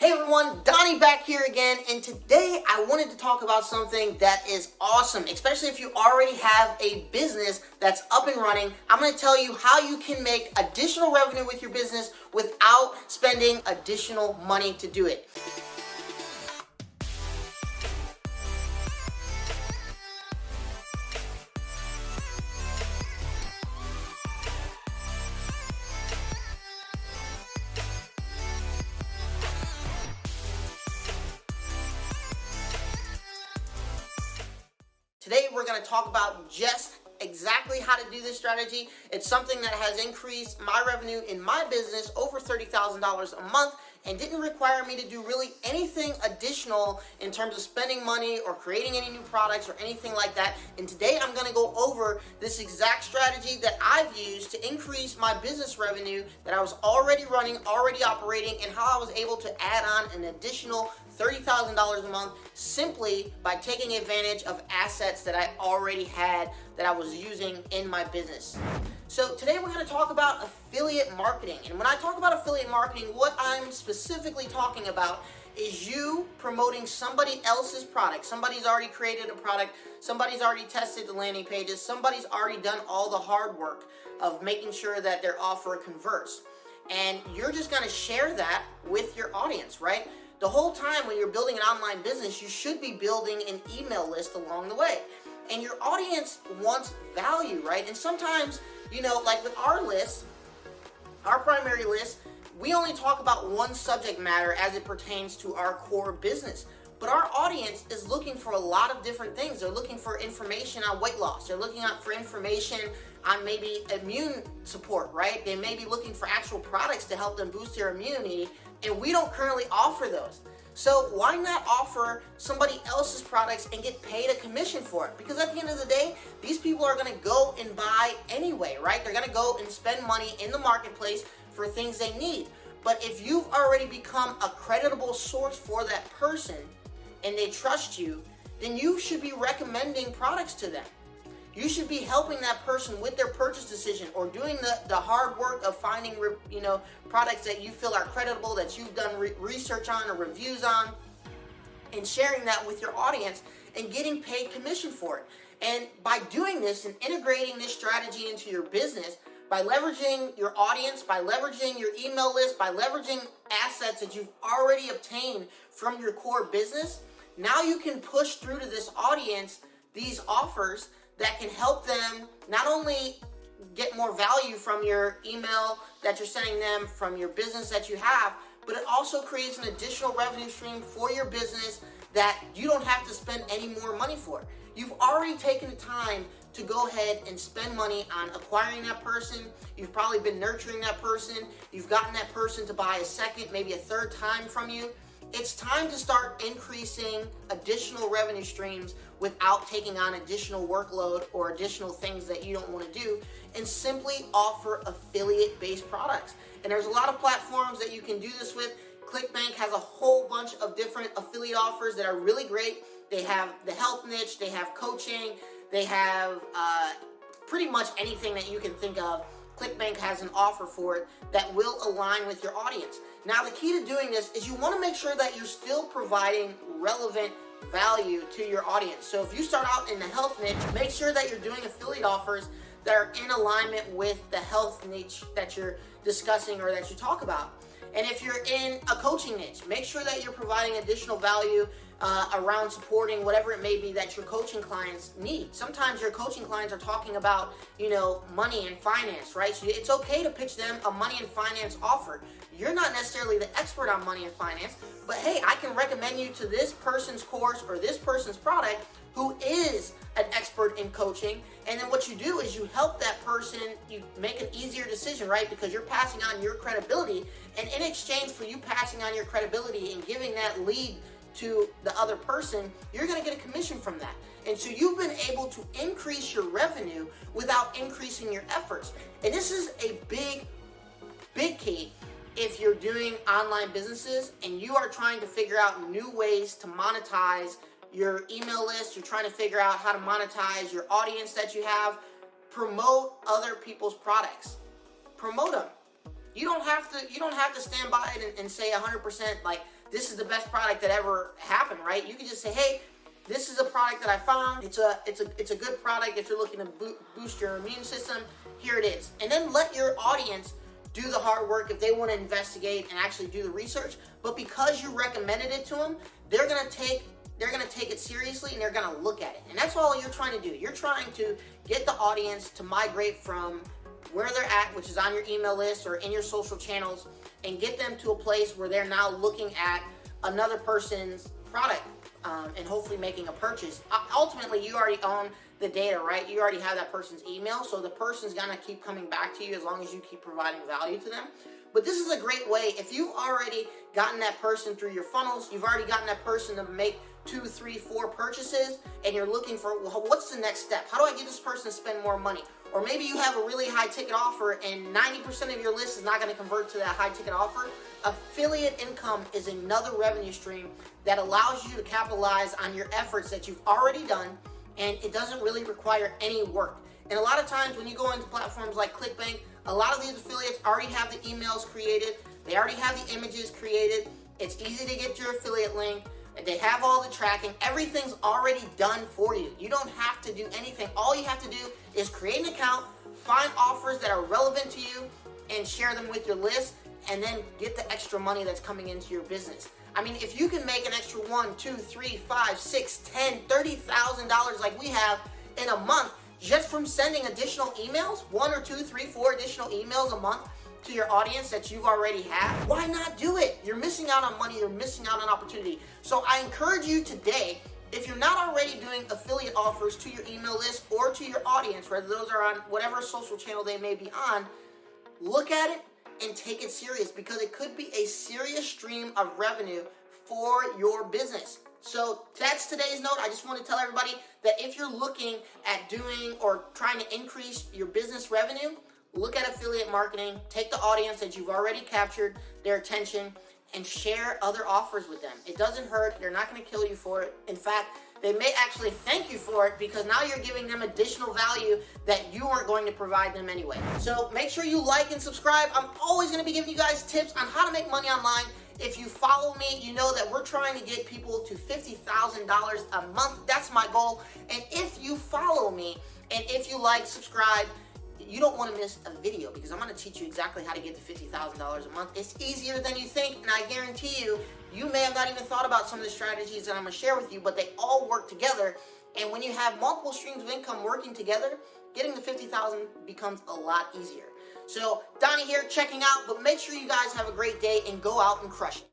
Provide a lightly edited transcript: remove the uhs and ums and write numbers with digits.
Hey everyone, Donnie back here again, and today I wanted to talk about something that is awesome, especially if you already have a business that's up and running. I'm going to tell you how you can make additional revenue with your business without spending additional money to do it. Today we're going to talk about just exactly how to do this strategy. It's something that has increased my revenue in my business over $30,000 a month and didn't require me to do really anything additional in terms of spending money or creating any new products or anything like that. And today I'm going to go over this exact strategy that I've used to increase my business revenue that I was already running, already operating, and how I was able to add on an additional $30,000 a month simply by taking advantage of assets that I already had that I was using in my business. So today we're going to talk about affiliate marketing. And when I talk about affiliate marketing, what I'm specifically talking about is you promoting somebody else's product. Somebody's already created a product, somebody's already tested the landing pages, somebody's already done all the hard work of making sure that their offer converts. And you're just going to share that with your audience, right? The whole time when you're building an online business, you should be building an email list along the way. And your audience wants value, right? And sometimes, like with our list, our primary list, we only talk about one subject matter as it pertains to our core business. But our audience is looking for a lot of different things. They're looking for information on weight loss. They're looking for information on maybe immune support, right? They may be looking for actual products to help them boost their immunity, and we don't currently offer those. So why not offer somebody else's products and get paid a commission for it? Because at the end of the day, these people are going to go and buy anyway, right? They're going to go and spend money in the marketplace for things they need. But if you've already become a creditable source for that person and they trust you, then you should be recommending products to them. You should be helping that person with their purchase decision or doing the hard work of finding, products that you feel are credible, that you've done research on or reviews on, and sharing that with your audience and getting paid commission for it. And by doing this and integrating this strategy into your business, by leveraging your audience, by leveraging your email list, by leveraging assets that you've already obtained from your core business, now you can push through to this audience these offers that can help them not only get more value from your email that you're sending them, from your business that you have, but it also creates an additional revenue stream for your business that you don't have to spend any more money for. You've already taken the time to go ahead and spend money on acquiring that person. You've probably been nurturing that person. You've gotten that person to buy a second, maybe a third time from you. It's time to start increasing additional revenue streams without taking on additional workload or additional things that you don't want to do, and simply offer affiliate-based products. And there's a lot of platforms that you can do this with. ClickBank has a whole bunch of different affiliate offers that are really great. They have the health niche, they have coaching, they have pretty much anything that you can think of. ClickBank has an offer for it that will align with your audience. Now, the key to doing this is you want to make sure that you're still providing relevant value to your audience. So if you start out in the health niche, make sure that you're doing affiliate offers that are in alignment with the health niche that you're discussing or that you talk about. And if you're in a coaching niche, make sure that you're providing additional value around supporting whatever it may be that your coaching clients need. Sometimes your coaching clients are talking about, money and finance, right? So it's okay to pitch them a money and finance offer. You're not necessarily the expert on money and finance, but hey, I can recommend you to this person's course or this person's product who is an expert in coaching. And then what you do is you help that person, you make an easier decision, right? Because you're passing on your credibility. And in exchange for you passing on your credibility and giving that lead to the other person, you're going to get a commission from that. And so you've been able to increase your revenue without increasing your efforts. And this is a big key if you're doing online businesses and you are trying to figure out new ways to monetize your email list, you're trying to figure out how to monetize your audience that you have. Promote other people's products. Promote them. You don't have to stand by it and say 100% like this is the best product that ever happened, right? You can just say, hey, this is a product that I found. It's a good product if you're looking to boost your immune system. Here it is. And then let your audience do the hard work if they want to investigate and actually do the research. But because you recommended it to them, they're gonna take it seriously and they're gonna look at it. And that's all you're trying to do. You're trying to get the audience to migrate from where they're at, which is on your email list or in your social channels, and get them to a place where they're now looking at another person's product and hopefully making a purchase. Ultimately, you already own the data, right? You already have that person's email, so the person's gonna keep coming back to you as long as you keep providing value to them. But this is a great way. If you've already gotten that person through your funnels, you've already gotten that person to make 2, 3, 4 purchases, and you're looking for, well, what's the next step? How do I get this person to spend more money? Or maybe you have a really high ticket offer and 90% of your list is not going to convert to that high ticket offer. Affiliate income is another revenue stream that allows you to capitalize on your efforts that you've already done, and it doesn't really require any work. And a lot of times when you go into platforms like ClickBank, a lot of these affiliates already have the emails created. They already have the images created. It's easy to get your affiliate link. They have all the tracking. Everything's already done for you. You don't have to do anything. All you have to do is create an account, find offers that are relevant to you, and share them with your list, and then get the extra money that's coming into your business. I mean, if you can make an extra $1, 2, 3, 5, 6, 10, $30,000 like we have in a month just from sending additional emails, 1 or 2, 3, 4 additional emails a month to your audience that you've already had, why not do it? You're missing out on money, you're missing out on opportunity. So I encourage you today, if you're not already doing affiliate offers to your email list or to your audience, whether those are on whatever social channel they may be on, look at it and take it serious, because it could be a serious stream of revenue for your business. So that's today's note. I just want to tell everybody that if you're looking at doing or trying to increase your business revenue, look at affiliate marketing, take the audience that you've already captured their attention, and share other offers with them. It doesn't hurt. They're not going to kill you for it. In fact, they may actually thank you for it, because now you're giving them additional value that you weren't going to provide them anyway. So make sure you like and subscribe. I'm always going to be giving you guys tips on how to make money online. If you follow me, you know that we're trying to get people to $50,000 a month. That's my goal. And if you follow me and if you like, subscribe, you don't want to miss a video, because I'm going to teach you exactly how to get to $50,000 a month. It's easier than you think, and I guarantee you, you may have not even thought about some of the strategies that I'm going to share with you, but they all work together. And when you have multiple streams of income working together, getting to $50,000 becomes a lot easier. So Donnie here checking out, but make sure you guys have a great day and go out and crush it.